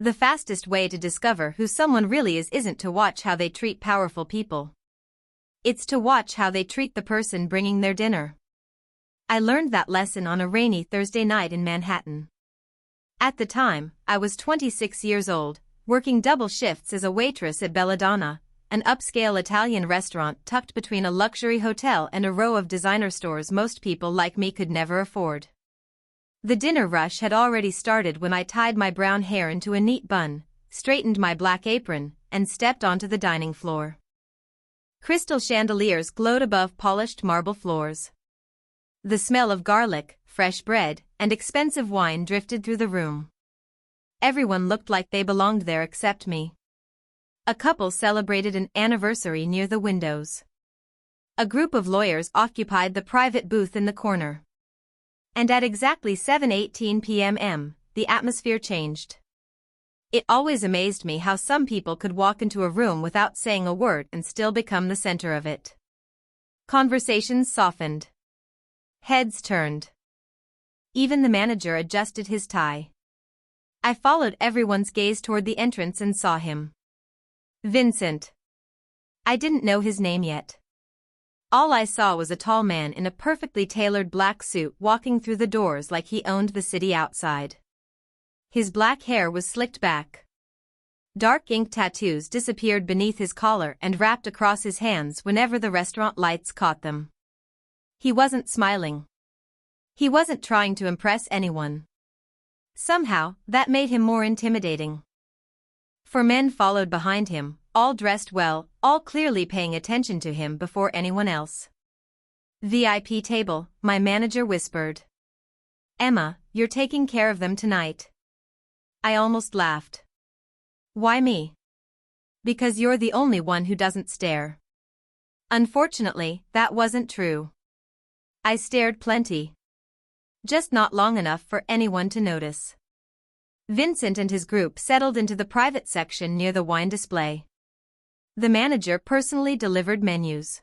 The fastest way to discover who someone really is isn't to watch how they treat powerful people. It's to watch how they treat the person bringing their dinner. I learned that lesson on a rainy Thursday night in Manhattan. At the time, I was 26 years old, working double shifts as a waitress at Belladonna, an upscale Italian restaurant tucked between a luxury hotel and a row of designer stores most people like me could never afford. The dinner rush had already started when I tied my brown hair into a neat bun, straightened my black apron, and stepped onto the dining floor. Crystal chandeliers glowed above polished marble floors. The smell of garlic, fresh bread, and expensive wine drifted through the room. Everyone looked like they belonged there except me. A couple celebrated an anniversary near the windows. A group of lawyers occupied the private booth in the corner. And at exactly 7:18 p.m., the atmosphere changed. It always amazed me how some people could walk into a room without saying a word and still become the center of it. Conversations softened. Heads turned. Even the manager adjusted his tie. I followed everyone's gaze toward the entrance and saw him. Vincent. I didn't know his name yet. All I saw was a tall man in a perfectly tailored black suit walking through the doors like he owned the city outside. His black hair was slicked back. Dark ink tattoos disappeared beneath his collar and wrapped across his hands whenever the restaurant lights caught them. He wasn't smiling. He wasn't trying to impress anyone. Somehow, that made him more intimidating. 4 men followed behind him, all dressed well, all clearly paying attention to him before anyone else. VIP table, my manager whispered. Emma, you're taking care of them tonight. I almost laughed. Why me? Because you're the only one who doesn't stare. Unfortunately, that wasn't true. I stared plenty. Just not long enough for anyone to notice. Vincent and his group settled into the private section near the wine display. The manager personally delivered menus.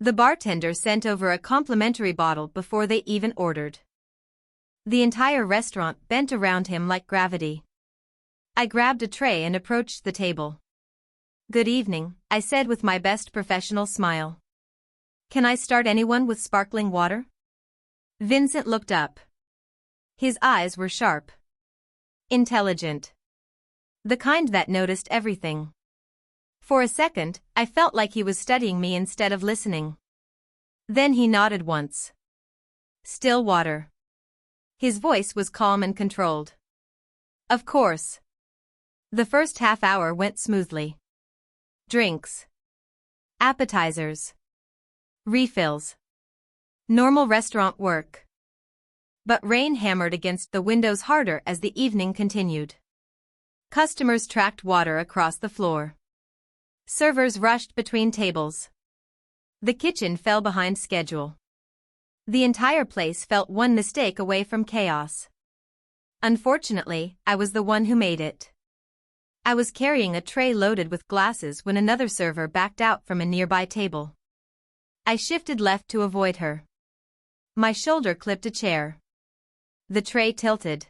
The bartender sent over a complimentary bottle before they even ordered. The entire restaurant bent around him like gravity. I grabbed a tray and approached the table. Good evening, I said with my best professional smile. Can I start anyone with sparkling water? Vincent looked up. His eyes were sharp. Intelligent. The kind that noticed everything. For a second, I felt like he was studying me instead of listening. Then he nodded once. Still water. His voice was calm and controlled. Of course. The first half hour went smoothly. Drinks. Appetizers. Refills. Normal restaurant work. But rain hammered against the windows harder as the evening continued. Customers tracked water across the floor. Servers rushed between tables. The kitchen fell behind schedule. The entire place felt one mistake away from chaos. Unfortunately, I was the one who made it. I was carrying a tray loaded with glasses when another server backed out from a nearby table. I shifted left to avoid her. My shoulder clipped a chair. The tray tilted.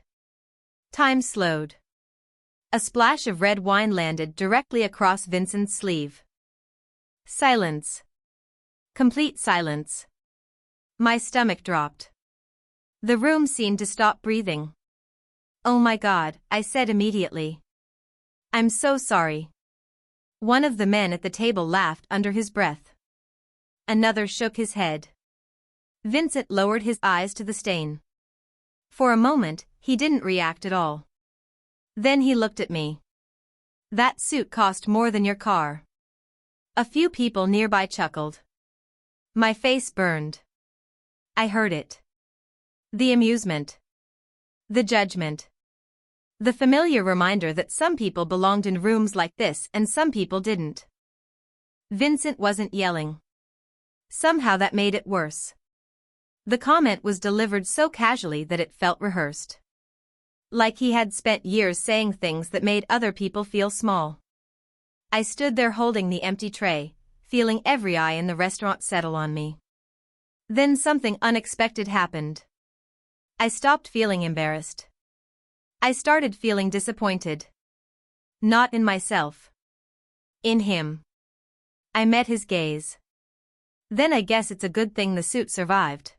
Time slowed. A splash of red wine landed directly across Vincent's sleeve. Silence. Complete silence. My stomach dropped. The room seemed to stop breathing. Oh my God, I said immediately. I'm so sorry. One of the men at the table laughed under his breath. Another shook his head. Vincent lowered his eyes to the stain. For a moment, he didn't react at all. Then he looked at me. That suit cost more than your car. A few people nearby chuckled. My face burned. I heard it. The amusement. The judgment. The familiar reminder that some people belonged in rooms like this and some people didn't. Vincent wasn't yelling. Somehow that made it worse. The comment was delivered so casually that it felt rehearsed. Like he had spent years saying things that made other people feel small. I stood there holding the empty tray, feeling every eye in the restaurant settle on me. Then something unexpected happened. I stopped feeling embarrassed. I started feeling disappointed. Not in myself. In him. I met his gaze. Then I guess it's a good thing the suit survived.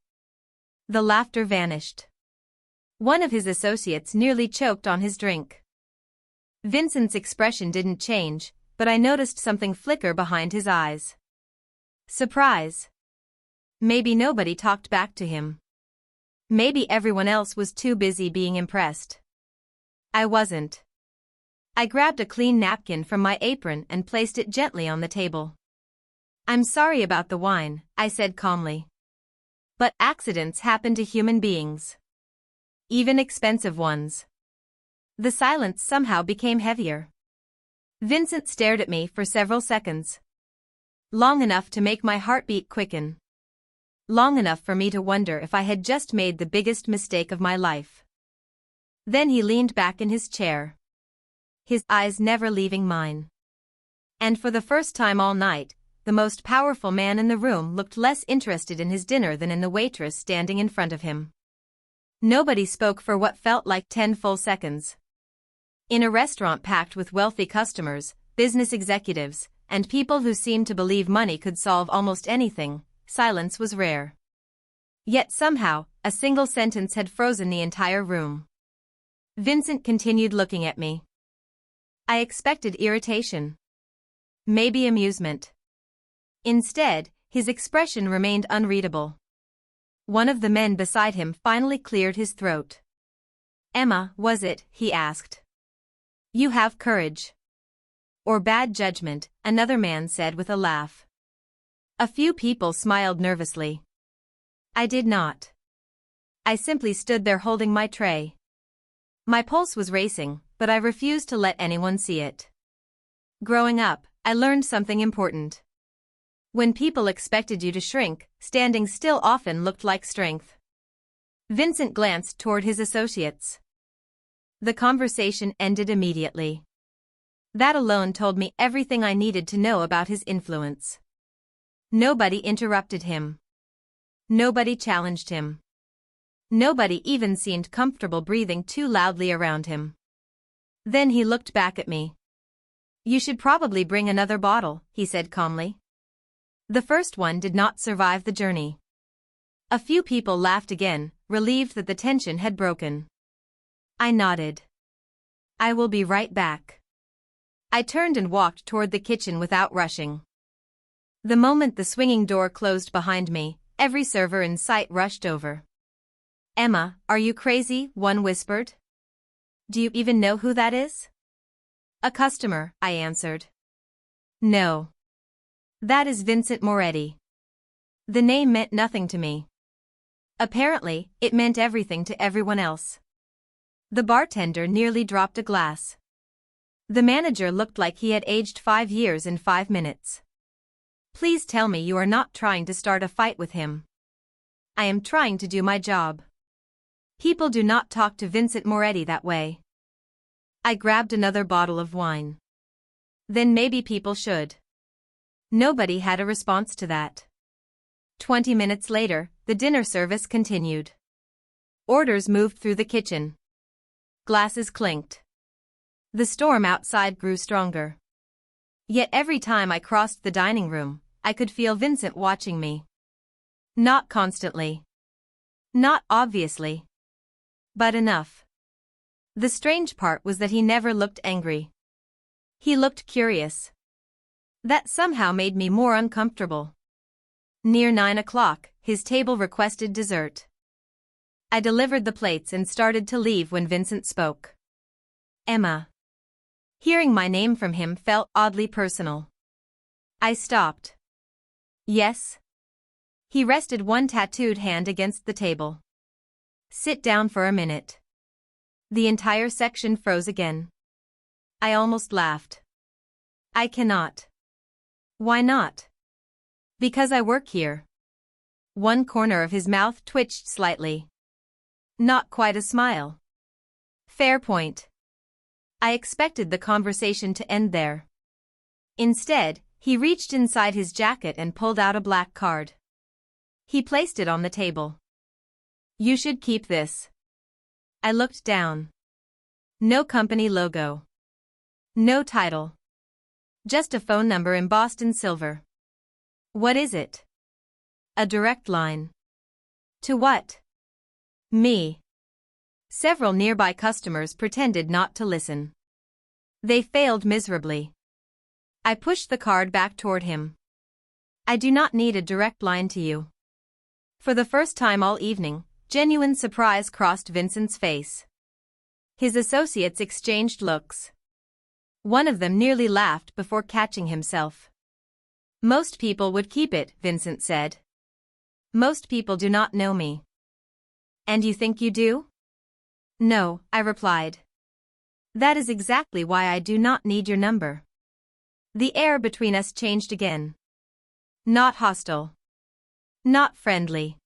The laughter vanished. One of his associates nearly choked on his drink. Vincent's expression didn't change, but I noticed something flicker behind his eyes. Surprise. Maybe nobody talked back to him. Maybe everyone else was too busy being impressed. I wasn't. I grabbed a clean napkin from my apron and placed it gently on the table. "I'm sorry about the wine," I said calmly. "But accidents happen to human beings. Even expensive ones." The silence somehow became heavier. Vincent stared at me for several seconds. Long enough to make my heartbeat quicken. Long enough for me to wonder if I had just made the biggest mistake of my life. Then he leaned back in his chair. His eyes never leaving mine. And for the first time all night, the most powerful man in the room looked less interested in his dinner than in the waitress standing in front of him. Nobody spoke for what felt like 10 full seconds. In a restaurant packed with wealthy customers, business executives, and people who seemed to believe money could solve almost anything, silence was rare. Yet somehow, a single sentence had frozen the entire room. Vincent continued looking at me. I expected irritation. Maybe amusement. Instead, his expression remained unreadable. One of the men beside him finally cleared his throat. "Emma, was it?" he asked. "You have courage." "Or bad judgment," another man said with a laugh. A few people smiled nervously. I did not. I simply stood there holding my tray. My pulse was racing, but I refused to let anyone see it. Growing up, I learned something important. When people expected you to shrink, standing still often looked like strength. Vincent glanced toward his associates. The conversation ended immediately. That alone told me everything I needed to know about his influence. Nobody interrupted him. Nobody challenged him. Nobody even seemed comfortable breathing too loudly around him. Then he looked back at me. "You should probably bring another bottle," he said calmly. The first one did not survive the journey. A few people laughed again, relieved that the tension had broken. I nodded. "I will be right back." I turned and walked toward the kitchen without rushing. The moment the swinging door closed behind me, every server in sight rushed over. "Emma, are you crazy?" one whispered. "Do you even know who that is?" "A customer," I answered. "No. That is Vincent Moretti." The name meant nothing to me. Apparently, it meant everything to everyone else. The bartender nearly dropped a glass. The manager looked like he had aged 5 years in 5 minutes. "Please tell me you are not trying to start a fight with him." "I am trying to do my job." People do not talk to Vincent Moretti that way. I grabbed another bottle of wine. Then maybe people should. Nobody had a response to that. 20 minutes later, the dinner service continued. Orders moved through the kitchen. Glasses clinked. The storm outside grew stronger. Yet every time I crossed the dining room, I could feel Vincent watching me. Not constantly. Not obviously. But enough. The strange part was that he never looked angry. He looked curious. That somehow made me more uncomfortable. Near 9 o'clock, his table requested dessert. I delivered the plates and started to leave when Vincent spoke. "Emma." Hearing my name from him felt oddly personal. I stopped. "Yes?" He rested one tattooed hand against the table. "Sit down for a minute." The entire section froze again. I almost laughed. "I cannot." "Why not?" "Because I work here." One corner of his mouth twitched slightly. Not quite a smile. Fair point. I expected the conversation to end there. Instead, he reached inside his jacket and pulled out a black card. He placed it on the table. "You should keep this." I looked down. No company logo. No title. Just a phone number embossed in silver. What is it? A direct line. To what? Me. Several nearby customers pretended not to listen. They failed miserably. I pushed the card back toward him. I do not need a direct line to you. For the first time all evening, genuine surprise crossed Vincent's face. His associates exchanged looks. One of them nearly laughed before catching himself. Most people would keep it, Vincent said. Most people do not know me. And you think you do? No, I replied. That is exactly why I do not need your number. The air between us changed again. Not hostile. Not friendly.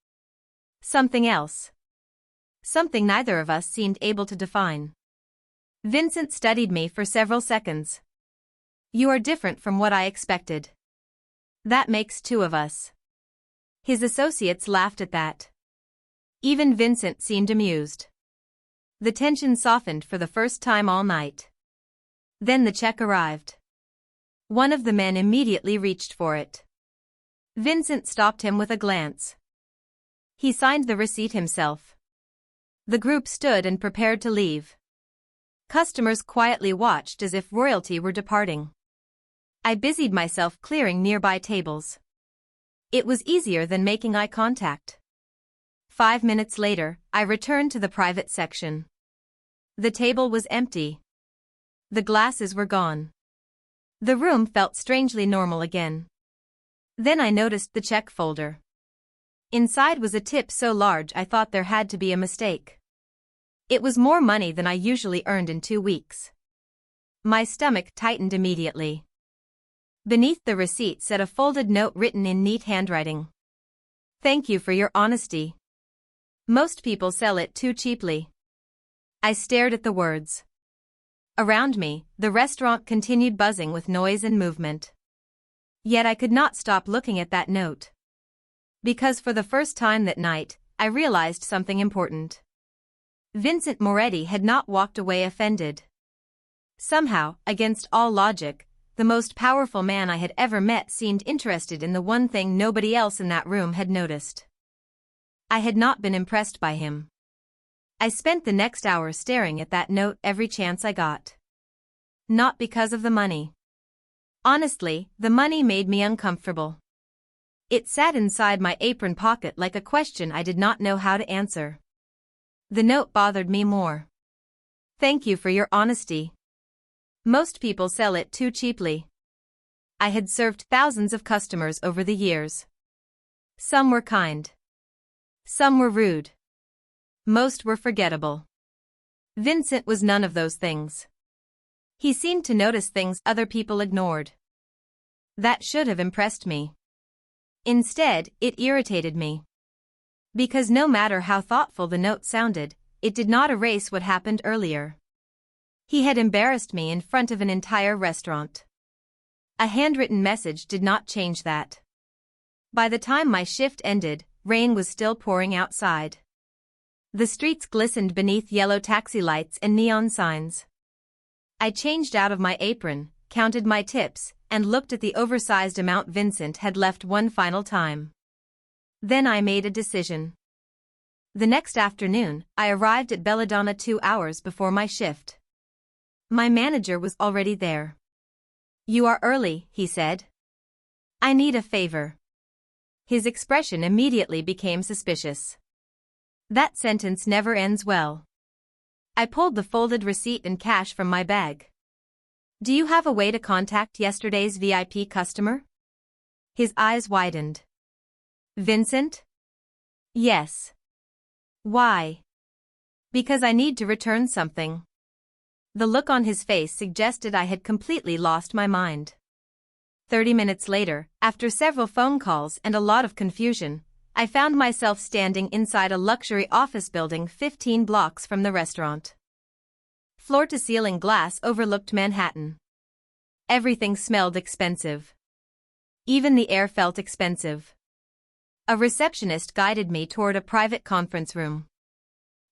Something else. Something neither of us seemed able to define. Vincent studied me for several seconds. You are different from what I expected. That makes two of us. His associates laughed at that. Even Vincent seemed amused. The tension softened for the first time all night. Then the check arrived. One of the men immediately reached for it. Vincent stopped him with a glance. He signed the receipt himself. The group stood and prepared to leave. Customers quietly watched as if royalty were departing. I busied myself clearing nearby tables. It was easier than making eye contact. 5 minutes later, I returned to the private section. The table was empty. The glasses were gone. The room felt strangely normal again. Then I noticed the check folder. Inside was a tip so large I thought there had to be a mistake. It was more money than I usually earned in 2 weeks. My stomach tightened immediately. Beneath the receipt said a folded note written in neat handwriting. Thank you for your honesty. Most people sell it too cheaply. I stared at the words. Around me, the restaurant continued buzzing with noise and movement. Yet I could not stop looking at that note. Because for the first time that night, I realized something important. Vincent Moretti had not walked away offended. Somehow, against all logic, the most powerful man I had ever met seemed interested in the one thing nobody else in that room had noticed. I had not been impressed by him. I spent the next hour staring at that note every chance I got. Not because of the money. Honestly, the money made me uncomfortable. It sat inside my apron pocket like a question I did not know how to answer. The note bothered me more. Thank you for your honesty. Most people sell it too cheaply. I had served thousands of customers over the years. Some were kind. Some were rude. Most were forgettable. Vincent was none of those things. He seemed to notice things other people ignored. That should have impressed me. Instead, it irritated me. Because no matter how thoughtful the note sounded, it did not erase what happened earlier. He had embarrassed me in front of an entire restaurant. A handwritten message did not change that. By the time my shift ended, rain was still pouring outside. The streets glistened beneath yellow taxi lights and neon signs. I changed out of my apron, counted my tips, and looked at the oversized amount Vincent had left one final time. Then I made a decision. The next afternoon, I arrived at Belladonna 2 hours before my shift. My manager was already there. You are early, he said. I need a favor. His expression immediately became suspicious. That sentence never ends well. I pulled the folded receipt and cash from my bag. Do you have a way to contact yesterday's VIP customer? His eyes widened. Vincent? Yes. Why? Because I need to return something. The look on his face suggested I had completely lost my mind. 30 minutes later, after several phone calls and a lot of confusion, I found myself standing inside a luxury office building 15 blocks from the restaurant. Floor-to-ceiling glass overlooked Manhattan. Everything smelled expensive. Even the air felt expensive. A receptionist guided me toward a private conference room.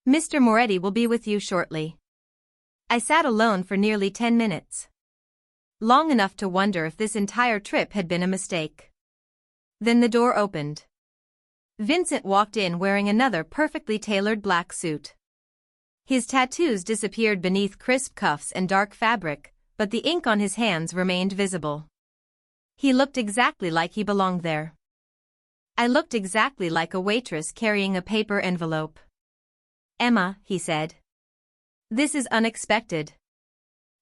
Mr. Moretti will be with you shortly. I sat alone for nearly 10 minutes. Long enough to wonder if this entire trip had been a mistake. Then the door opened. Vincent walked in wearing another perfectly tailored black suit. His tattoos disappeared beneath crisp cuffs and dark fabric, but the ink on his hands remained visible. He looked exactly like he belonged there. I looked exactly like a waitress carrying a paper envelope. "Emma," he said. "This is unexpected."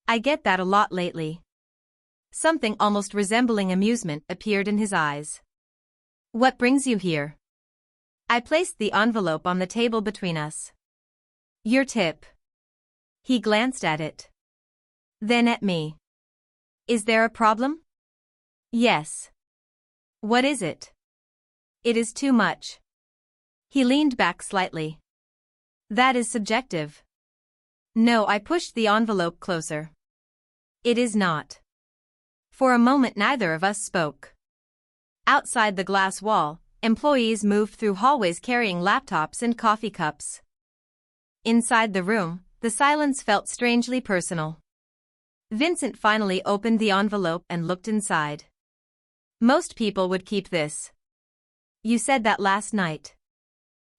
"I get that a lot lately." Something almost resembling amusement appeared in his eyes. "What brings you here?" I placed the envelope on the table between us. "Your tip." He glanced at it. Then at me. "Is there a problem?" "Yes." "What is it?" "It is too much." He leaned back slightly. "That is subjective." "No," I pushed the envelope closer. "It is not." For a moment neither of us spoke. Outside the glass wall, employees moved through hallways carrying laptops and coffee cups. Inside the room, the silence felt strangely personal. Vincent finally opened the envelope and looked inside. "Most people would keep this. You said that last night.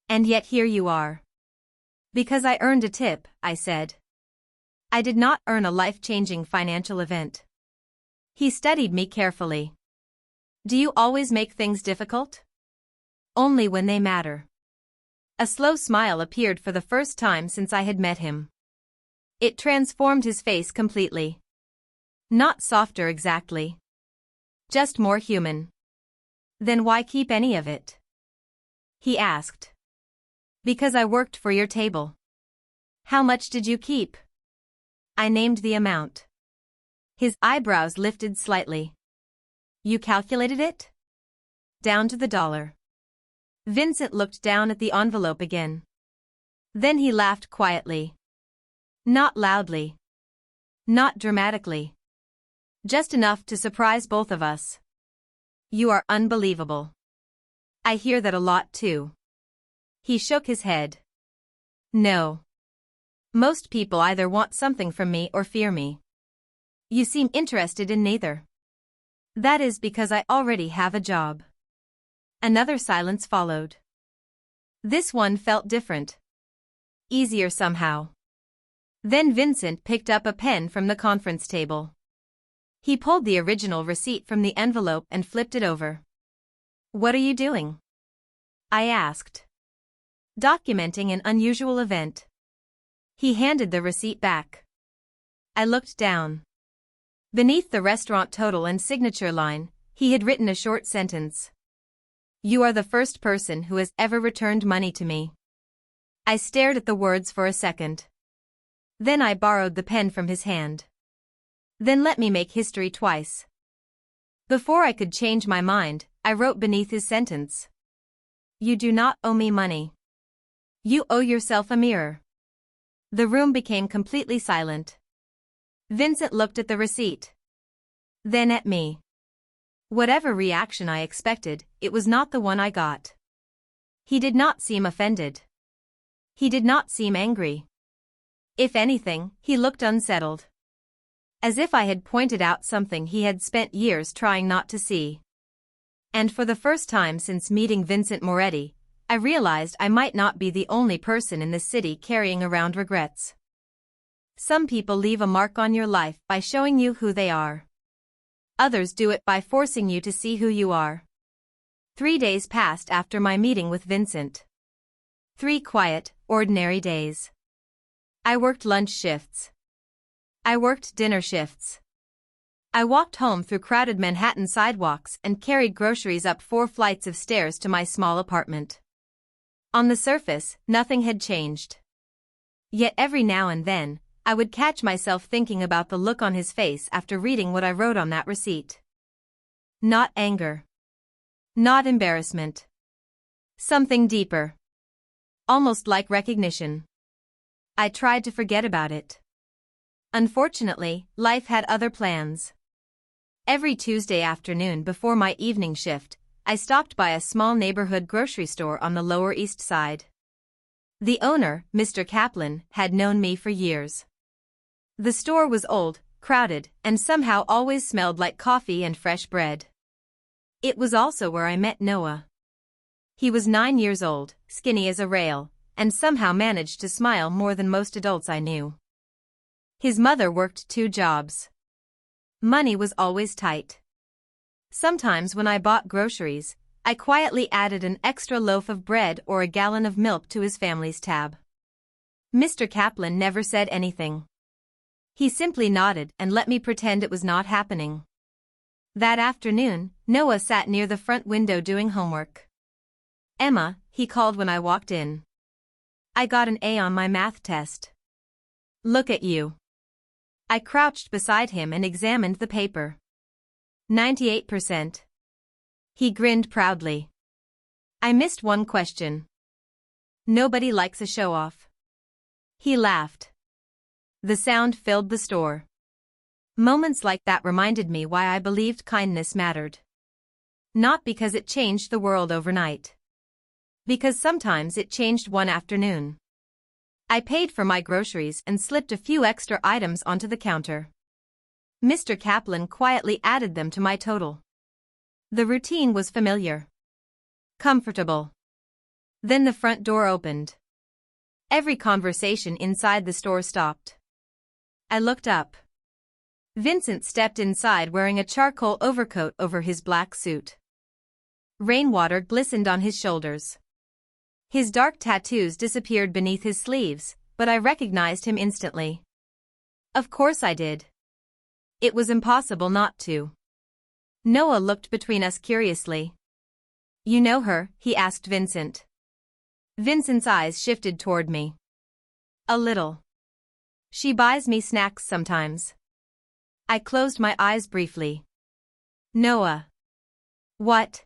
And yet here you are." "Because I earned a tip," I said. "I did not earn a life-changing financial event." He studied me carefully. "Do you always make things difficult?" "Only when they matter." A slow smile appeared for the first time since I had met him. It transformed his face completely. Not softer exactly. Just more human. "Then why keep any of it?" he asked. "Because I worked for your table." "How much did you keep?" I named the amount. His eyebrows lifted slightly. "You calculated it?" "Down to the dollar." Vincent looked down at the envelope again. Then he laughed quietly. Not loudly. Not dramatically. Just enough to surprise both of us. "You are unbelievable." "I hear that a lot too." He shook his head. "No. Most people either want something from me or fear me. You seem interested in neither." "That is because I already have a job." Another silence followed. This one felt different. Easier somehow. Then Vincent picked up a pen from the conference table. He pulled the original receipt from the envelope and flipped it over. "What are you doing?" I asked. "Documenting an unusual event." He handed the receipt back. I looked down. Beneath the restaurant total and signature line, he had written a short sentence. "You are the first person who has ever returned money to me." I stared at the words for a second. Then I borrowed the pen from his hand. "Then let me make history twice." Before I could change my mind, I wrote beneath his sentence. "You do not owe me money. You owe yourself a mirror." The room became completely silent. Vincent looked at the receipt. Then at me. Whatever reaction I expected, it was not the one I got. He did not seem offended. He did not seem angry. If anything, he looked unsettled. As if I had pointed out something he had spent years trying not to see. And for the first time since meeting Vincent Moretti, I realized I might not be the only person in this city carrying around regrets. Some people leave a mark on your life by showing you who they are. Others do it by forcing you to see who you are. 3 days passed after my meeting with Vincent. 3 quiet, ordinary days. I worked lunch shifts. I worked dinner shifts. I walked home through crowded Manhattan sidewalks and carried groceries up 4 flights of stairs to my small apartment. On the surface, nothing had changed. Yet every now and then, I would catch myself thinking about the look on his face after reading what I wrote on that receipt. Not anger. Not embarrassment. Something deeper. Almost like recognition. I tried to forget about it. Unfortunately, life had other plans. Every Tuesday afternoon before my evening shift, I stopped by a small neighborhood grocery store on the Lower East Side. The owner, Mr. Kaplan, had known me for years. The store was old, crowded, and somehow always smelled like coffee and fresh bread. It was also where I met Noah. He was 9 years old, skinny as a rail, and somehow managed to smile more than most adults I knew. His mother worked 2 jobs. Money was always tight. Sometimes when I bought groceries, I quietly added an extra loaf of bread or a gallon of milk to his family's tab. Mr. Kaplan never said anything. He simply nodded and let me pretend it was not happening. That afternoon, Noah sat near the front window doing homework. "Emma," he called when I walked in. "I got an A on my math test." "Look at you." I crouched beside him and examined the paper. 98%. He grinned proudly. "I missed one question." "Nobody likes a show-off." He laughed. The sound filled the store. Moments like that reminded me why I believed kindness mattered. Not because it changed the world overnight. Because sometimes it changed one afternoon. I paid for my groceries and slipped a few extra items onto the counter. Mr. Kaplan quietly added them to my total. The routine was familiar. Comfortable. Then the front door opened. Every conversation inside the store stopped. I looked up. Vincent stepped inside wearing a charcoal overcoat over his black suit. Rainwater glistened on his shoulders. His dark tattoos disappeared beneath his sleeves, but I recognized him instantly. Of course I did. It was impossible not to. Noah looked between us curiously. "You know her?" he asked Vincent. Vincent's eyes shifted toward me. "A little. She buys me snacks sometimes." I closed my eyes briefly. "Noah." "What?"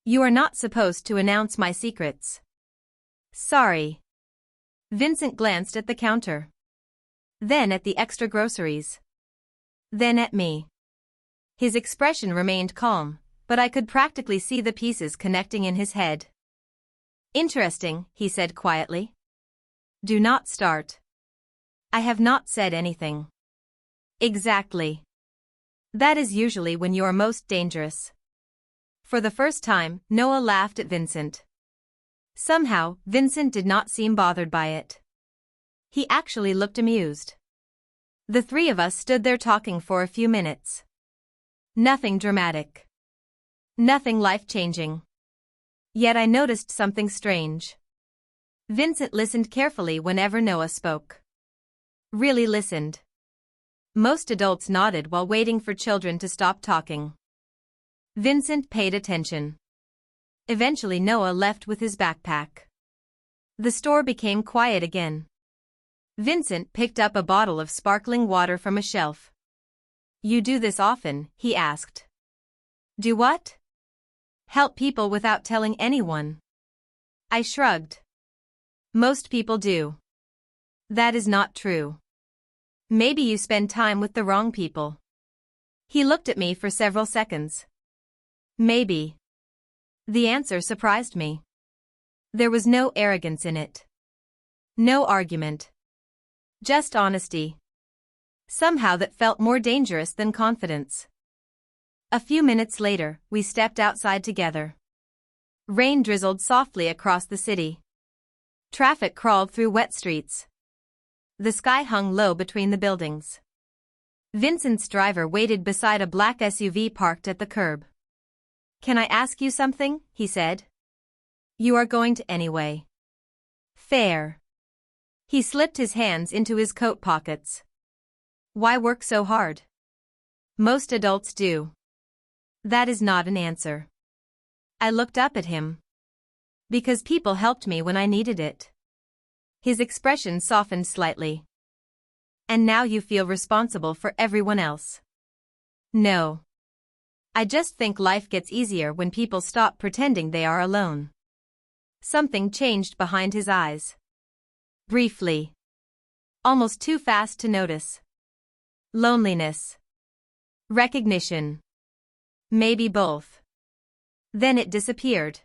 "You are not supposed to announce my secrets." "Sorry." Vincent glanced at the counter. Then at the extra groceries. Then at me. His expression remained calm, but I could practically see the pieces connecting in his head. "Interesting," he said quietly. "Do not start." "I have not said anything." "Exactly. That is usually when you are most dangerous." For the first time, Noah laughed at Vincent. Somehow, Vincent did not seem bothered by it. He actually looked amused. The 3 of us stood there talking for a few minutes. Nothing dramatic. Nothing life-changing. Yet I noticed something strange. Vincent listened carefully whenever Noah spoke. Really listened. Most adults nodded while waiting for children to stop talking. Vincent paid attention. Eventually Noah left with his backpack. The store became quiet again. Vincent picked up a bottle of sparkling water from a shelf. "You do this often?" he asked. "Do what?" "Help people without telling anyone." I shrugged. "Most people do." "That is not true." "Maybe you spend time with the wrong people." He looked at me for several seconds. "Maybe." The answer surprised me. There was no arrogance in it. No argument. Just honesty. Somehow that felt more dangerous than confidence. A few minutes later, we stepped outside together. Rain drizzled softly across the city. Traffic crawled through wet streets. The sky hung low between the buildings. Vincent's driver waited beside a black SUV parked at the curb. "Can I ask you something?" he said. "You are going to anyway." "Fair." He slipped his hands into his coat pockets. "Why work so hard?" "Most adults do." That is not an answer. I looked up at him. "Because people helped me when I needed it." His expression softened slightly. "And now you feel responsible for everyone else." "No. I just think life gets easier when people stop pretending they are alone." Something changed behind his eyes. Briefly. Almost too fast to notice. Loneliness. Recognition. Maybe both. Then it disappeared.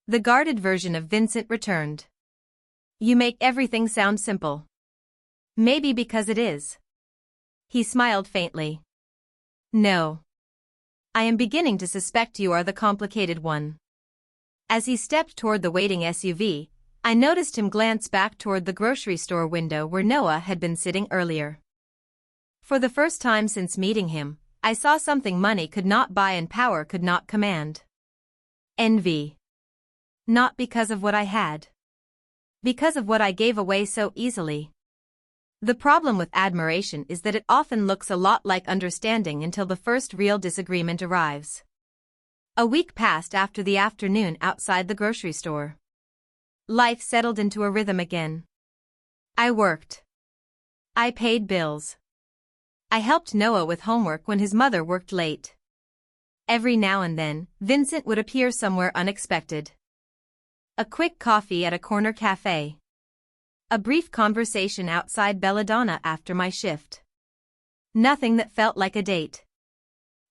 The guarded version of Vincent returned. "You make everything sound simple." Maybe because it is. He smiled faintly. No. I am beginning to suspect you are the complicated one. As he stepped toward the waiting SUV, I noticed him glance back toward the grocery store window where Noah had been sitting earlier. For the first time since meeting him, I saw something money could not buy and power could not command. Envy. Not because of what I had. Because of what I gave away so easily. The problem with admiration is that it often looks a lot like understanding until the first real disagreement arrives. A week passed after the afternoon outside the grocery store. Life settled into a rhythm again. I worked. I paid bills. I helped Noah with homework when his mother worked late. Every now and then, Vincent would appear somewhere unexpected. A quick coffee at a corner cafe. A brief conversation outside Belladonna after my shift. Nothing that felt like a date.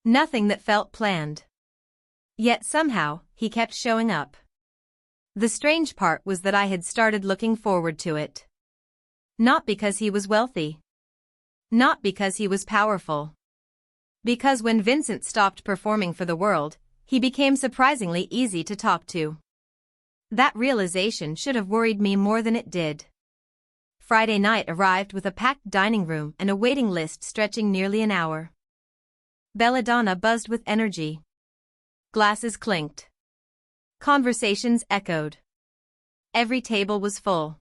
Nothing that felt planned. Yet somehow, he kept showing up. The strange part was that I had started looking forward to it. Not because he was wealthy. Not because he was powerful. Because when Vincent stopped performing for the world, he became surprisingly easy to talk to. That realization should have worried me more than it did. Friday night arrived with a packed dining room and a waiting list stretching nearly an hour. Belladonna buzzed with energy. Glasses clinked. Conversations echoed. Every table was full.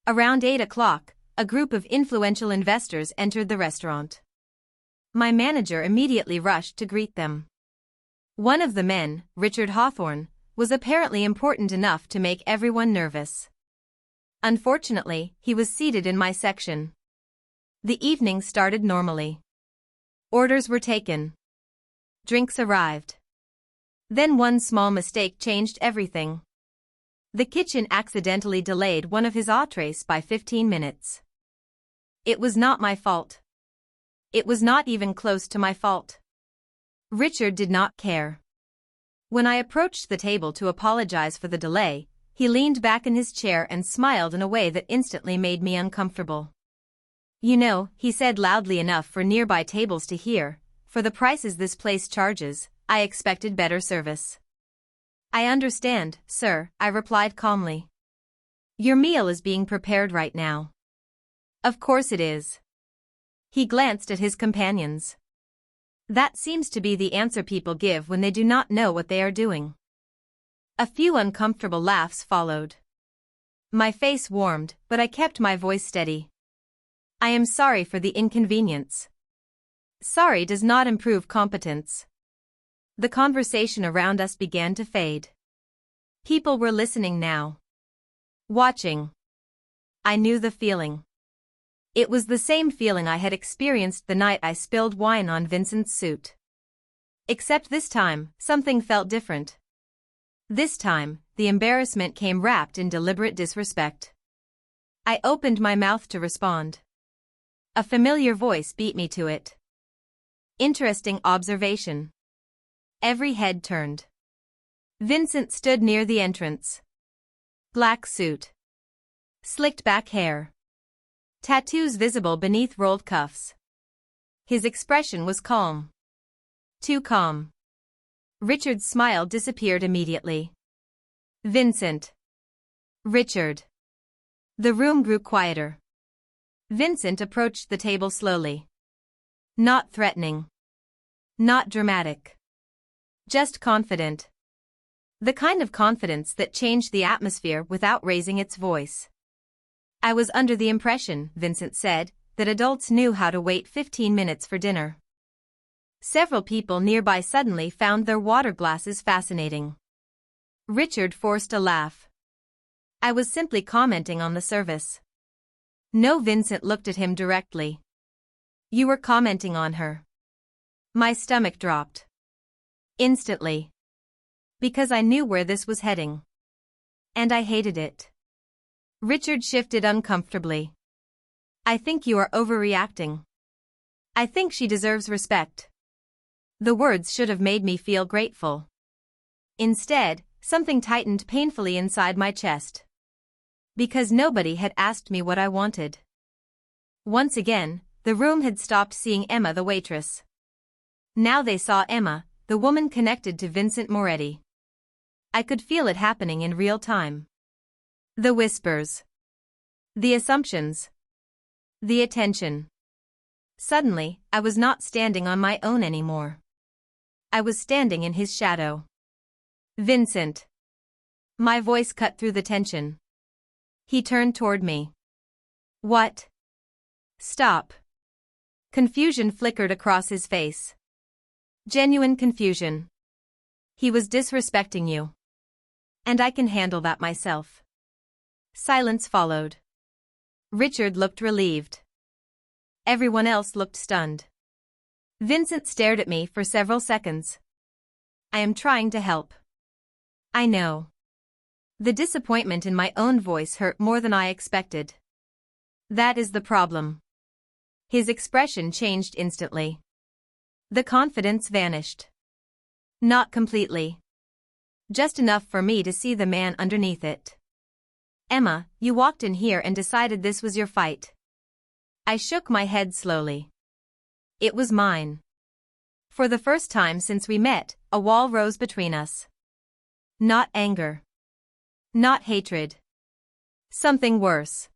Around 8 o'clock, a group of influential investors entered the restaurant. My manager immediately rushed to greet them. One of the men, Richard Hawthorne, was apparently important enough to make everyone nervous. Unfortunately, he was seated in my section. The evening started normally. Orders were taken. Drinks arrived. Then one small mistake changed everything. The kitchen accidentally delayed one of his entrees by 15 minutes. It was not my fault. It was not even close to my fault. Richard did not care. When I approached the table to apologize for the delay, he leaned back in his chair and smiled in a way that instantly made me uncomfortable. You know, he said loudly enough for nearby tables to hear, for the prices this place charges, I expected better service. I understand, sir, I replied calmly. Your meal is being prepared right now. Of course it is. He glanced at his companions. That seems to be the answer people give when they do not know what they are doing. A few uncomfortable laughs followed. My face warmed, but I kept my voice steady. I am sorry for the inconvenience. Sorry does not improve competence. The conversation around us began to fade. People were listening now. Watching. I knew the feeling. It was the same feeling I had experienced the night I spilled wine on Vincent's suit. Except this time, something felt different. This time, the embarrassment came wrapped in deliberate disrespect. I opened my mouth to respond. A familiar voice beat me to it. Interesting observation. Every head turned. Vincent stood near the entrance. Black suit. Slicked back hair. Tattoos visible beneath rolled cuffs. His expression was calm. Too calm. Richard's smile disappeared immediately. Vincent. Richard. The room grew quieter. Vincent approached the table slowly. Not threatening. Not dramatic. Just confident. The kind of confidence that changed the atmosphere without raising its voice. I was under the impression, Vincent said, that adults knew how to wait 15 minutes for dinner. Several people nearby suddenly found their water glasses fascinating. Richard forced a laugh. I was simply commenting on the service. No, Vincent looked at him directly. You were commenting on her. My stomach dropped. Instantly. Because I knew where this was heading. And I hated it. Richard shifted uncomfortably. I think you are overreacting. I think she deserves respect. The words should have made me feel grateful. Instead, something tightened painfully inside my chest. Because nobody had asked me what I wanted. Once again, the room had stopped seeing Emma the waitress. Now they saw Emma, the woman connected to Vincent Moretti. I could feel it happening in real time. The whispers. The assumptions. The attention. Suddenly, I was not standing on my own anymore. I was standing in his shadow. Vincent. My voice cut through the tension. He turned toward me. What? Stop. Confusion flickered across his face. Genuine confusion. He was disrespecting you. And I can handle that myself. Silence followed. Richard looked relieved. Everyone else looked stunned. Vincent stared at me for several seconds. I am trying to help. I know. The disappointment in my own voice hurt more than I expected. That is the problem. His expression changed instantly. The confidence vanished. Not completely. Just enough for me to see the man underneath it. Emma, you walked in here and decided this was your fight. I shook my head slowly. It was mine. For the first time since we met, a wall rose between us. Not anger. Not hatred. Something worse.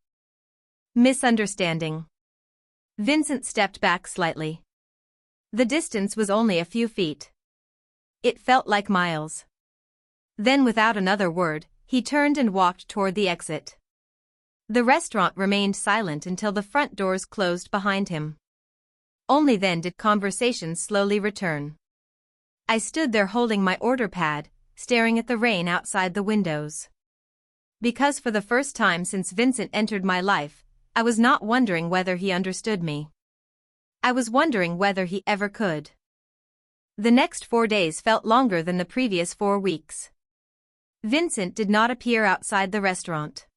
Misunderstanding. Vincent stepped back slightly. The distance was only a few feet. It felt like miles. Then without another word, he turned and walked toward the exit. The restaurant remained silent until the front doors closed behind him. Only then did conversation slowly return. I stood there holding my order pad, staring at the rain outside the windows. Because for the first time since Vincent entered my life, I was not wondering whether he understood me. I was wondering whether he ever could. The next 4 days felt longer than the previous 4 weeks. Vincent did not appear outside the restaurant.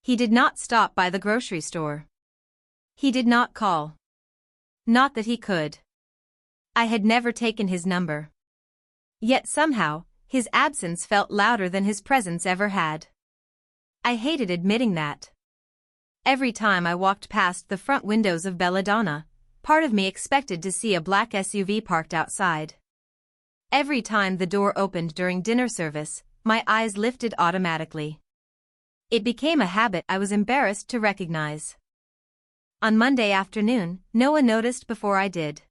He did not stop by the grocery store. He did not call. Not that he could. I had never taken his number. Yet somehow, his absence felt louder than his presence ever had. I hated admitting that. Every time I walked past the front windows of Belladonna, part of me expected to see a black SUV parked outside. Every time the door opened during dinner service, my eyes lifted automatically. It became a habit I was embarrassed to recognize. On Monday afternoon, Noah noticed before I did.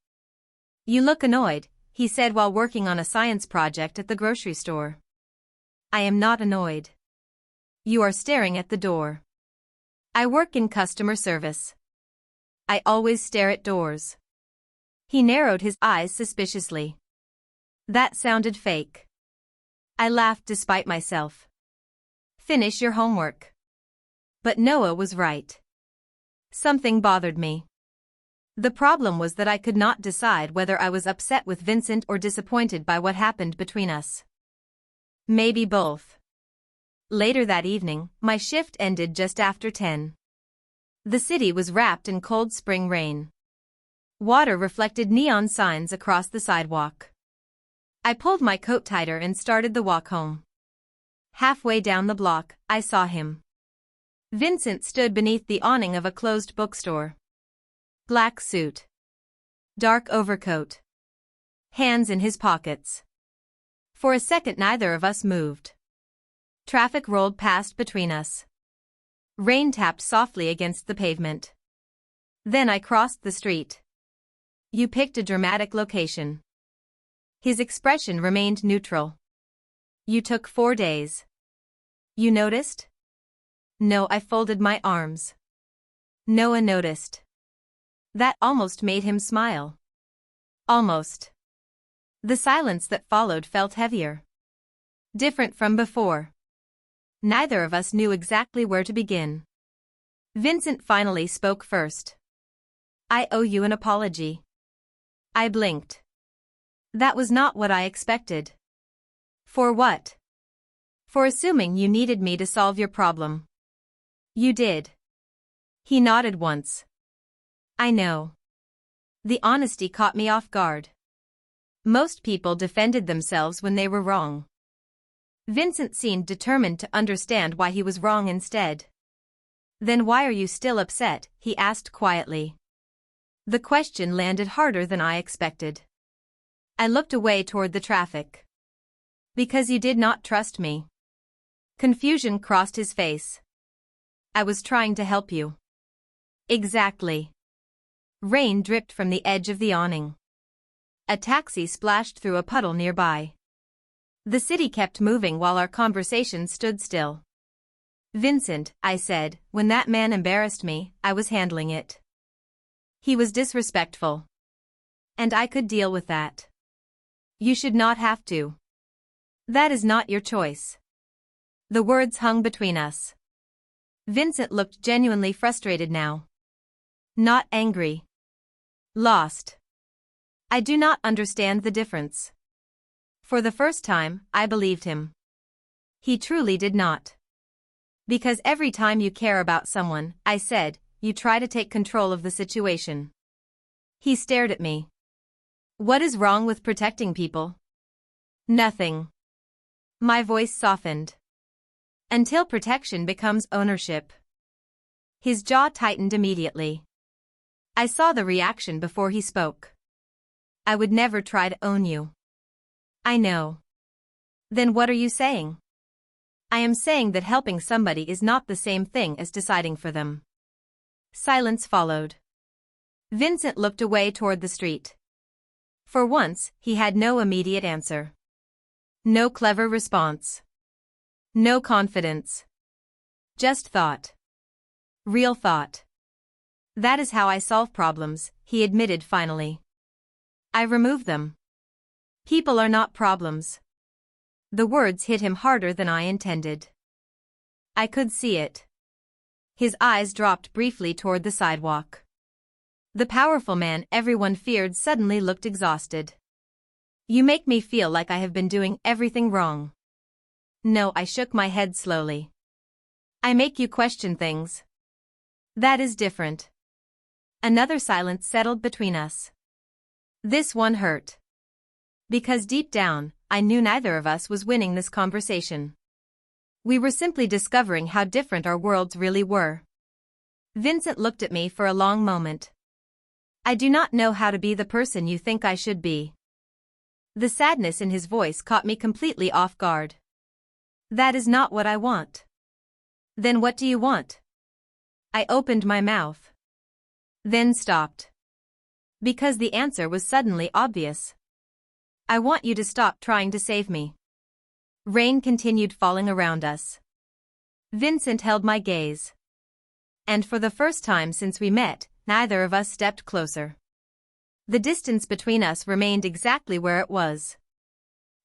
You look annoyed, he said while working on a science project at the grocery store. I am not annoyed. You are staring at the door. I work in customer service. I always stare at doors. He narrowed his eyes suspiciously. That sounded fake. I laughed despite myself. Finish your homework. But Noah was right. Something bothered me. The problem was that I could not decide whether I was upset with Vincent or disappointed by what happened between us. Maybe both. Later that evening, my shift ended just after 10. The city was wrapped in cold spring rain. Water reflected neon signs across the sidewalk. I pulled my coat tighter and started the walk home. Halfway down the block, I saw him. Vincent stood beneath the awning of a closed bookstore. Black suit. Dark overcoat. Hands in his pockets. For a second neither of us moved. Traffic rolled past between us. Rain tapped softly against the pavement. Then I crossed the street. You picked a dramatic location. His expression remained neutral. You took 4 days. You noticed? No, I folded my arms. Noah noticed. That almost made him smile. Almost. The silence that followed felt heavier. Different from before. Neither of us knew exactly where to begin. Vincent finally spoke first. I owe you an apology. I blinked. That was not what I expected. For what? For assuming you needed me to solve your problem. You did. He nodded once. I know. The honesty caught me off guard. Most people defended themselves when they were wrong. Vincent seemed determined to understand why he was wrong instead. Then why are you still upset? He asked quietly. The question landed harder than I expected. I looked away toward the traffic. Because you did not trust me. Confusion crossed his face. I was trying to help you. Exactly. Rain dripped from the edge of the awning. A taxi splashed through a puddle nearby. The city kept moving while our conversation stood still. Vincent, I said, when that man embarrassed me, I was handling it. He was disrespectful. And I could deal with that. You should not have to. That is not your choice. The words hung between us. Vincent looked genuinely frustrated now. Not angry. Lost. I do not understand the difference. For the first time, I believed him. He truly did not. Because every time you care about someone, I said, you try to take control of the situation. He stared at me. What is wrong with protecting people? Nothing. My voice softened. Until protection becomes ownership. His jaw tightened immediately. I saw the reaction before he spoke. I would never try to own you. I know. Then what are you saying? I am saying that helping somebody is not the same thing as deciding for them. Silence followed. Vincent looked away toward the street. For once, he had no immediate answer. No clever response. No confidence. Just thought. Real thought. That is how I solve problems, he admitted finally. I remove them. People are not problems. The words hit him harder than I intended. I could see it. His eyes dropped briefly toward the sidewalk. The powerful man everyone feared suddenly looked exhausted. You make me feel like I have been doing everything wrong. No, I shook my head slowly. I make you question things. That is different. Another silence settled between us. This one hurt. Because deep down, I knew neither of us was winning this conversation. We were simply discovering how different our worlds really were. Vincent looked at me for a long moment. I do not know how to be the person you think I should be. The sadness in his voice caught me completely off guard. That is not what I want. Then what do you want? I opened my mouth. Then stopped. Because the answer was suddenly obvious. I want you to stop trying to save me. Rain continued falling around us. Vincent held my gaze. And for the first time since we met, neither of us stepped closer. The distance between us remained exactly where it was.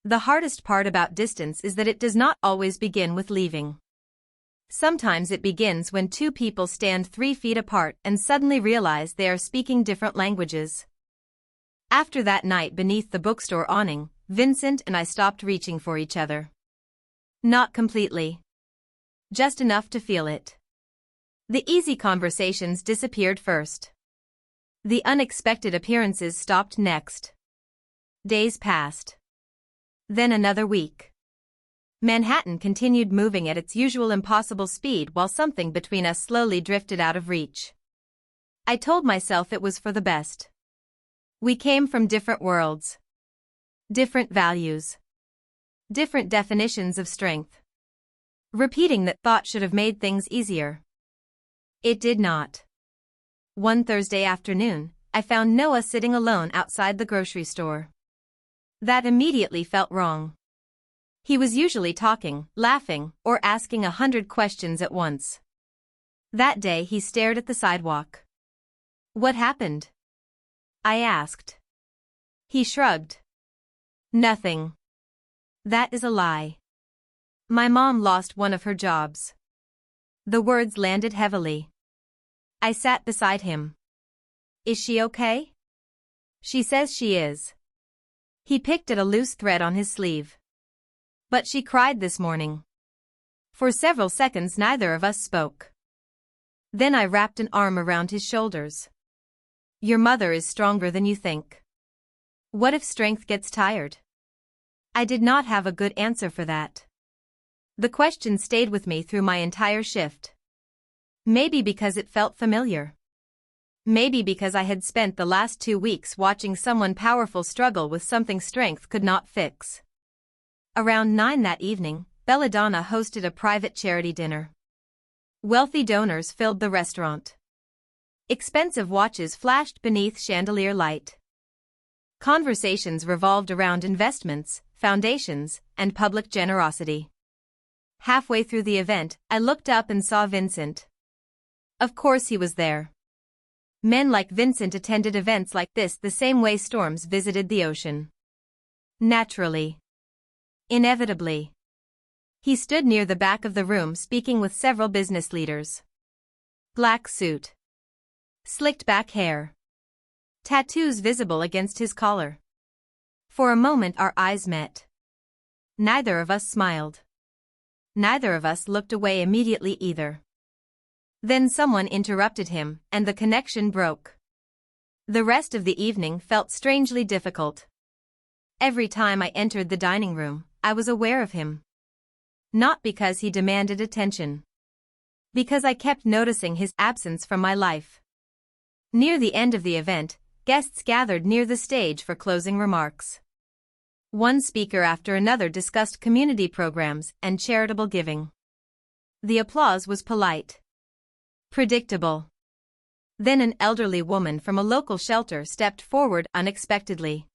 The hardest part about distance is that it does not always begin with leaving. Sometimes it begins when two people stand 3 feet apart and suddenly realize they are speaking different languages. After that night beneath the bookstore awning, Vincent and I stopped reaching for each other. Not completely. Just enough to feel it. The easy conversations disappeared first. The unexpected appearances stopped next. Days passed. Then another week. Manhattan continued moving at its usual impossible speed while something between us slowly drifted out of reach. I told myself it was for the best. We came from different worlds. Different values. Different definitions of strength. Repeating that thought should have made things easier. It did not. One Thursday afternoon, I found Noah sitting alone outside the grocery store. That immediately felt wrong. He was usually talking, laughing, or asking 100 questions at once. That day he stared at the sidewalk. What happened? I asked. He shrugged. Nothing. That is a lie. My mom lost one of her jobs. The words landed heavily. I sat beside him. Is she okay? She says she is. He picked at a loose thread on his sleeve. But she cried this morning. For several seconds neither of us spoke. Then I wrapped an arm around his shoulders. Your mother is stronger than you think. What if strength gets tired? I did not have a good answer for that. The question stayed with me through my entire shift. Maybe because it felt familiar. Maybe because I had spent the last 2 weeks watching someone powerful struggle with something strength could not fix. Around 9 that evening, Belladonna hosted a private charity dinner. Wealthy donors filled the restaurant. Expensive watches flashed beneath chandelier light. Conversations revolved around investments, foundations, and public generosity. Halfway through the event, I looked up and saw Vincent. Of course he was there. Men like Vincent attended events like this the same way storms visited the ocean. Naturally. Inevitably. He stood near the back of the room speaking with several business leaders. Black suit. Slicked back hair. Tattoos visible against his collar. For a moment our eyes met. Neither of us smiled. Neither of us looked away immediately either. Then someone interrupted him, and the connection broke. The rest of the evening felt strangely difficult. Every time I entered the dining room, I was aware of him. Not because he demanded attention. Because I kept noticing his absence from my life. Near the end of the event, guests gathered near the stage for closing remarks. One speaker after another discussed community programs and charitable giving. The applause was polite. Predictable. Then an elderly woman from a local shelter stepped forward unexpectedly.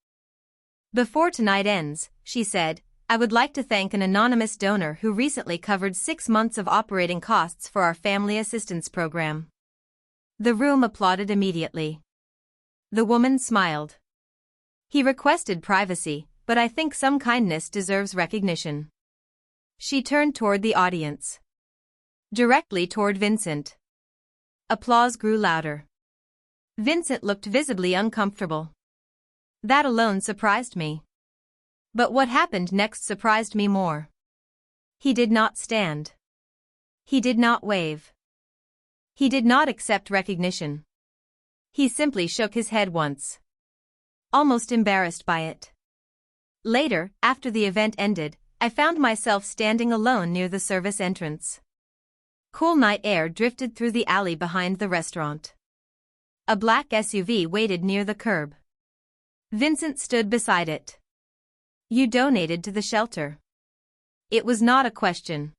Before tonight ends, she said, I would like to thank an anonymous donor who recently covered 6 months of operating costs for our family assistance program. The room applauded immediately. The woman smiled. He requested privacy, but I think some kindness deserves recognition. She turned toward the audience. Directly toward Vincent. Applause grew louder. Vincent looked visibly uncomfortable. That alone surprised me. But what happened next surprised me more. He did not stand. He did not wave. He did not accept recognition. He simply shook his head once. Almost embarrassed by it. Later, after the event ended, I found myself standing alone near the service entrance. Cool night air drifted through the alley behind the restaurant. A black SUV waited near the curb. Vincent stood beside it. You donated to the shelter. It was not a question.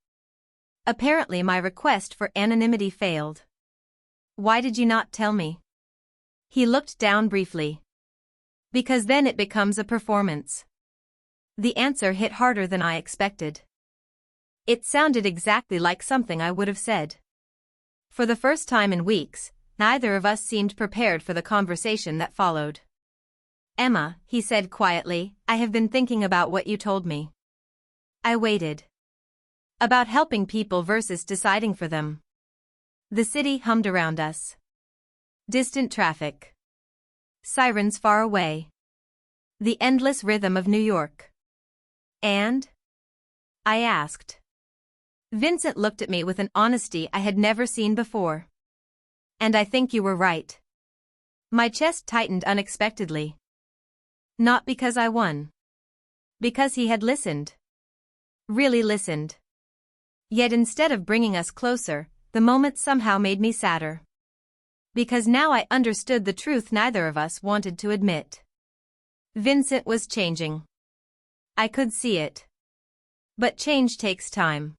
Apparently my request for anonymity failed. Why did you not tell me? He looked down briefly. Because then it becomes a performance. The answer hit harder than I expected. It sounded exactly like something I would have said. For the first time in weeks, neither of us seemed prepared for the conversation that followed. Emma, he said quietly, I have been thinking about what you told me. I waited. About helping people versus deciding for them. The city hummed around us. Distant traffic. Sirens far away. The endless rhythm of New York. And? I asked. Vincent looked at me with an honesty I had never seen before. And I think you were right. My chest tightened unexpectedly. Not because I won. Because he had listened. Really listened. Yet instead of bringing us closer, the moment somehow made me sadder. Because now I understood the truth neither of us wanted to admit. Vincent was changing. I could see it. But change takes time.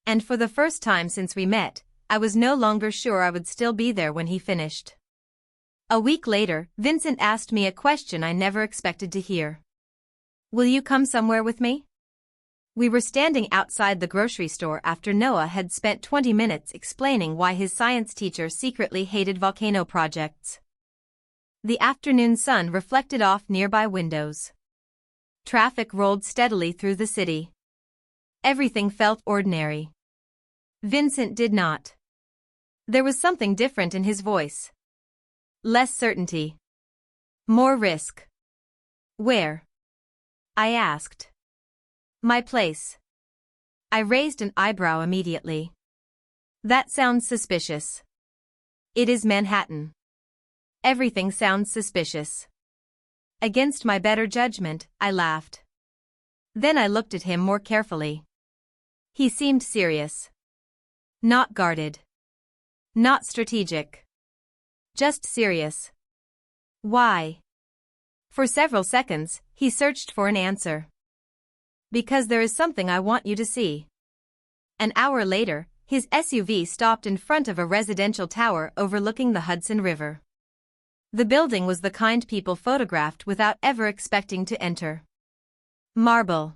And for the first time since we met, I was no longer sure I would still be there when he finished. A week later, Vincent asked me a question I never expected to hear. Will you come somewhere with me? We were standing outside the grocery store after Noah had spent 20 minutes explaining why his science teacher secretly hated volcano projects. The afternoon sun reflected off nearby windows. Traffic rolled steadily through the city. Everything felt ordinary. Vincent did not. There was something different in his voice. Less certainty. More risk. Where? I asked. My place. I raised an eyebrow immediately. That sounds suspicious. It is Manhattan. Everything sounds suspicious. Against my better judgment, I laughed. Then I looked at him more carefully. He seemed serious. Not guarded. Not strategic. Just serious. Why? For several seconds, he searched for an answer. Because there is something I want you to see. An hour later, his SUV stopped in front of a residential tower overlooking the Hudson River. The building was the kind people photographed without ever expecting to enter. Marble.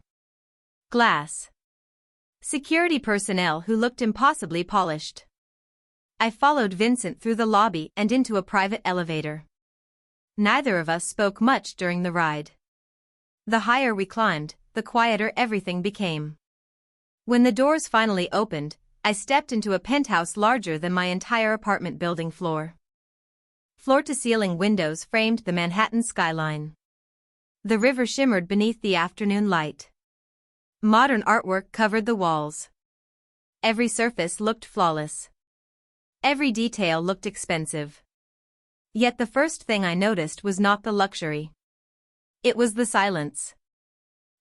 Glass. Security personnel who looked impossibly polished. I followed Vincent through the lobby and into a private elevator. Neither of us spoke much during the ride. The higher we climbed, the quieter everything became. When the doors finally opened, I stepped into a penthouse larger than my entire apartment building floor. Floor-to-ceiling windows framed the Manhattan skyline. The river shimmered beneath the afternoon light. Modern artwork covered the walls. Every surface looked flawless. Every detail looked expensive. Yet the first thing I noticed was not the luxury. It was the silence.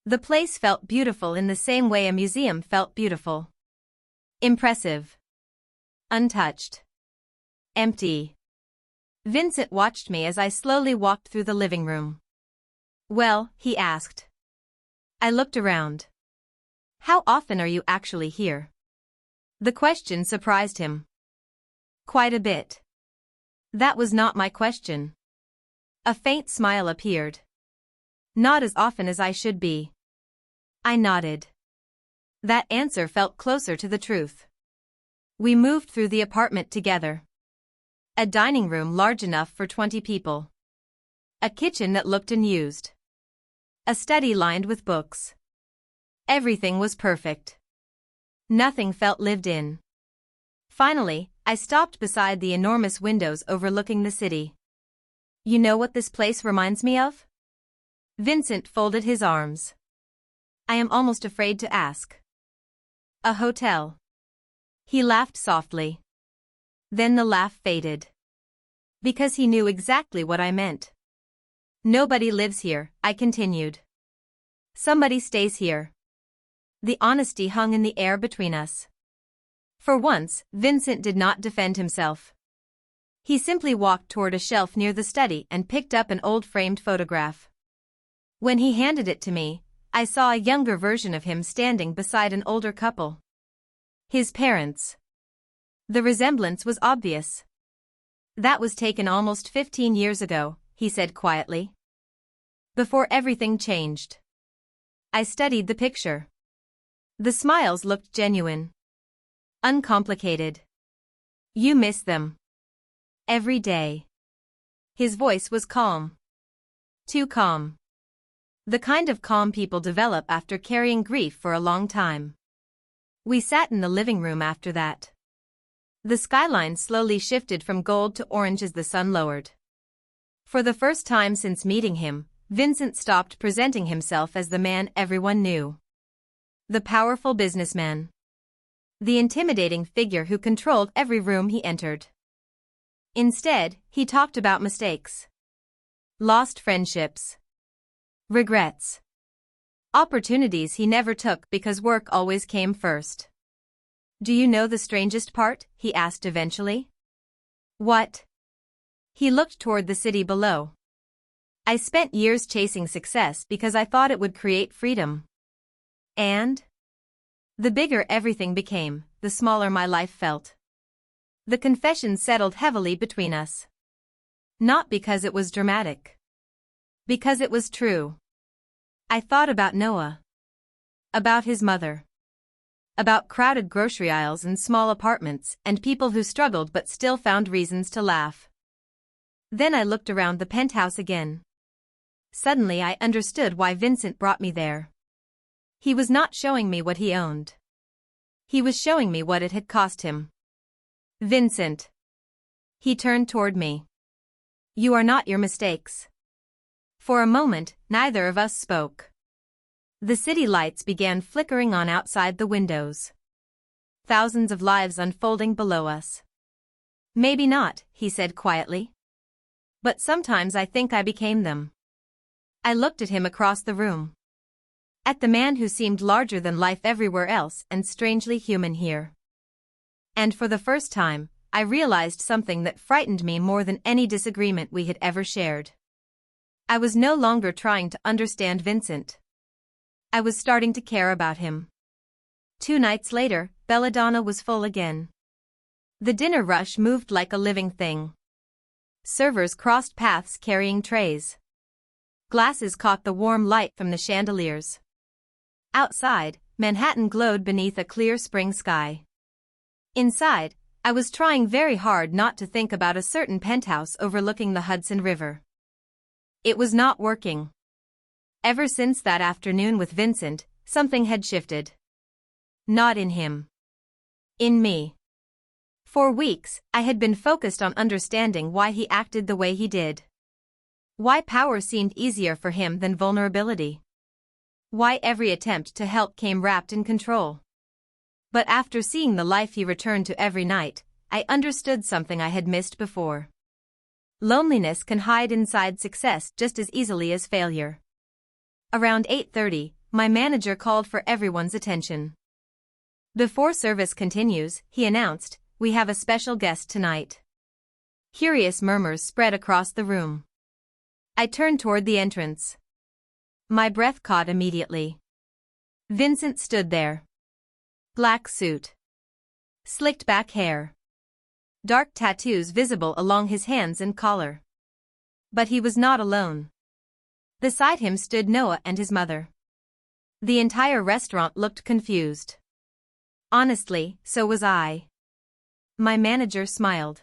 The place felt beautiful in the same way a museum felt beautiful. Impressive. Untouched. Empty. Vincent watched me as I slowly walked through the living room. Well, he asked. I looked around. How often are you actually here? The question surprised him. Quite a bit. That was not my question. A faint smile appeared. Not as often as I should be. I nodded. That answer felt closer to the truth. We moved through the apartment together. A dining room large enough for 20 people. A kitchen that looked unused. A study lined with books. Everything was perfect. Nothing felt lived in. Finally, I stopped beside the enormous windows overlooking the city. You know what this place reminds me of? Vincent folded his arms. I am almost afraid to ask. A hotel. He laughed softly. Then the laugh faded. Because he knew exactly what I meant. Nobody lives here, I continued. Somebody stays here. The honesty hung in the air between us. For once, Vincent did not defend himself. He simply walked toward a shelf near the study and picked up an old framed photograph. When he handed it to me, I saw a younger version of him standing beside an older couple. His parents. The resemblance was obvious. That was taken almost 15 years ago, he said quietly. Before everything changed. I studied the picture. The smiles looked genuine. Uncomplicated. You miss them. Every day. His voice was calm. Too calm. The kind of calm people develop after carrying grief for a long time. We sat in the living room after that. The skyline slowly shifted from gold to orange as the sun lowered. For the first time since meeting him, Vincent stopped presenting himself as the man everyone knew. The powerful businessman. The intimidating figure who controlled every room he entered. Instead, he talked about mistakes. Lost friendships. Regrets. Opportunities he never took because work always came first. Do you know the strangest part? He asked eventually. What? He looked toward the city below. I spent years chasing success because I thought it would create freedom. And? The bigger everything became, the smaller my life felt. The confession settled heavily between us. Not because it was dramatic. Because it was true. I thought about Noah. About his mother. About crowded grocery aisles and small apartments and people who struggled but still found reasons to laugh. Then I looked around the penthouse again. Suddenly I understood why Vincent brought me there. He was not showing me what he owned. He was showing me what it had cost him. Vincent. He turned toward me. You are not your mistakes. For a moment, neither of us spoke. The city lights began flickering on outside the windows. Thousands of lives unfolding below us. Maybe not, he said quietly. But sometimes I think I became them. I looked at him across the room. At the man who seemed larger than life everywhere else and strangely human here. And for the first time, I realized something that frightened me more than any disagreement we had ever shared. I was no longer trying to understand Vincent. I was starting to care about him. 2 nights later, Belladonna was full again. The dinner rush moved like a living thing. Servers crossed paths carrying trays. Glasses caught the warm light from the chandeliers. Outside, Manhattan glowed beneath a clear spring sky. Inside, I was trying very hard not to think about a certain penthouse overlooking the Hudson River. It was not working. Ever since that afternoon with Vincent, something had shifted. Not in him. In me. For weeks, I had been focused on understanding why he acted the way he did. Why power seemed easier for him than vulnerability. Why every attempt to help came wrapped in control. But after seeing the life he returned to every night, I understood something I had missed before. Loneliness can hide inside success just as easily as failure. Around 8:30, my manager called for everyone's attention. Before service continues, he announced, "We have a special guest tonight." Curious murmurs spread across the room. I turned toward the entrance. My breath caught immediately. Vincent stood there. Black suit. Slicked back hair. Dark tattoos visible along his hands and collar. But he was not alone. Beside him stood Noah and his mother. The entire restaurant looked confused. Honestly, so was I. My manager smiled.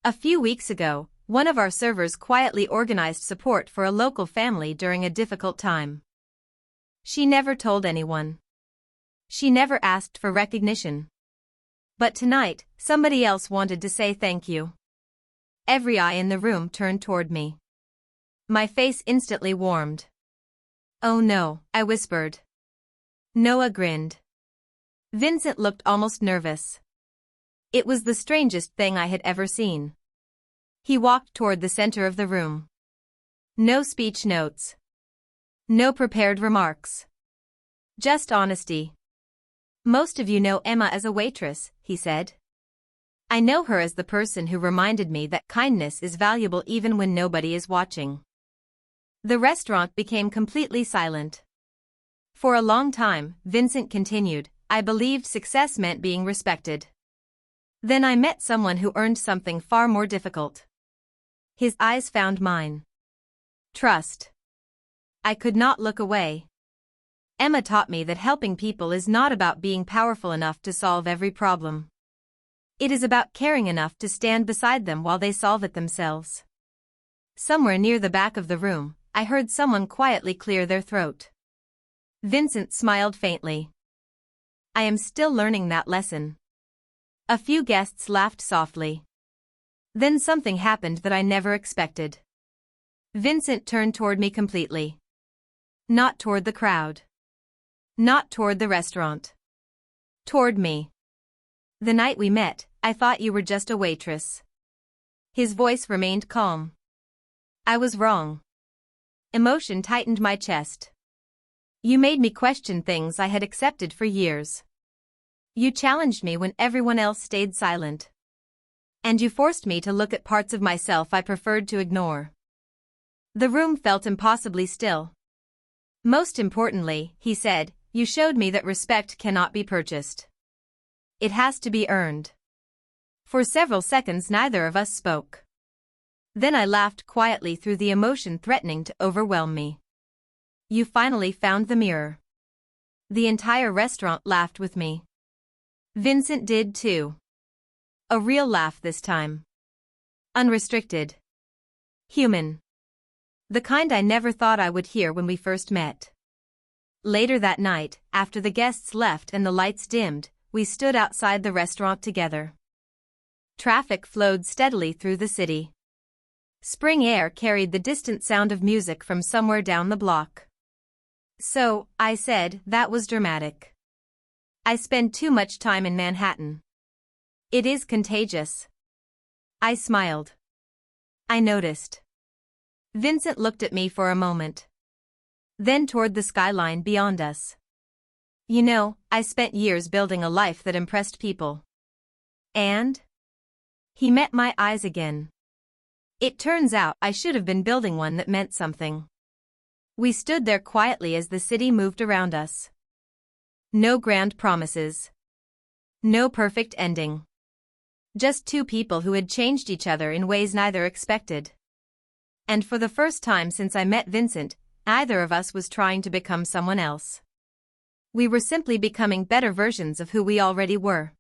A few weeks ago, one of our servers quietly organized support for a local family during a difficult time. She never told anyone. She never asked for recognition. But tonight, somebody else wanted to say thank you. Every eye in the room turned toward me. My face instantly warmed. "Oh no," I whispered. Noah grinned. Vincent looked almost nervous. It was the strangest thing I had ever seen. He walked toward the center of the room. No speech notes. No prepared remarks. Just honesty. "Most of you know Emma as a waitress," he said. "I know her as the person who reminded me that kindness is valuable even when nobody is watching." The restaurant became completely silent. For a long time, Vincent continued, "I believed success meant being respected. Then I met someone who earned something far more difficult." His eyes found mine. Trust. I could not look away. Emma taught me that helping people is not about being powerful enough to solve every problem. It is about caring enough to stand beside them while they solve it themselves. Somewhere near the back of the room, I heard someone quietly clear their throat. Vincent smiled faintly. "I am still learning that lesson." A few guests laughed softly. Then something happened that I never expected. Vincent turned toward me completely. Not toward the crowd. Not toward the restaurant. Toward me. "The night we met, I thought you were just a waitress." His voice remained calm. I was wrong. Emotion tightened my chest. "You made me question things I had accepted for years. You challenged me when everyone else stayed silent. And you forced me to look at parts of myself I preferred to ignore." The room felt impossibly still. "Most importantly," he said, "you showed me that respect cannot be purchased. It has to be earned." For several seconds neither of us spoke. Then I laughed quietly through the emotion threatening to overwhelm me. "You finally found the mirror." The entire restaurant laughed with me. Vincent did too. A real laugh this time. Unrestricted. Human. The kind I never thought I would hear when we first met. Later that night, after the guests left and the lights dimmed, we stood outside the restaurant together. Traffic flowed steadily through the city. Spring air carried the distant sound of music from somewhere down the block. "So," I said, "that was dramatic. I spend too much time in Manhattan. It is contagious." I smiled. I noticed. Vincent looked at me for a moment. Then toward the skyline beyond us. "You know, I spent years building a life that impressed people. And He met my eyes again. It turns out I should have been building one that meant something. We stood there quietly as the city moved around us. No grand promises. No perfect ending. Just two people who had changed each other in ways neither expected. And for the first time since I met Vincent, neither of us was trying to become someone else. We were simply becoming better versions of who we already were.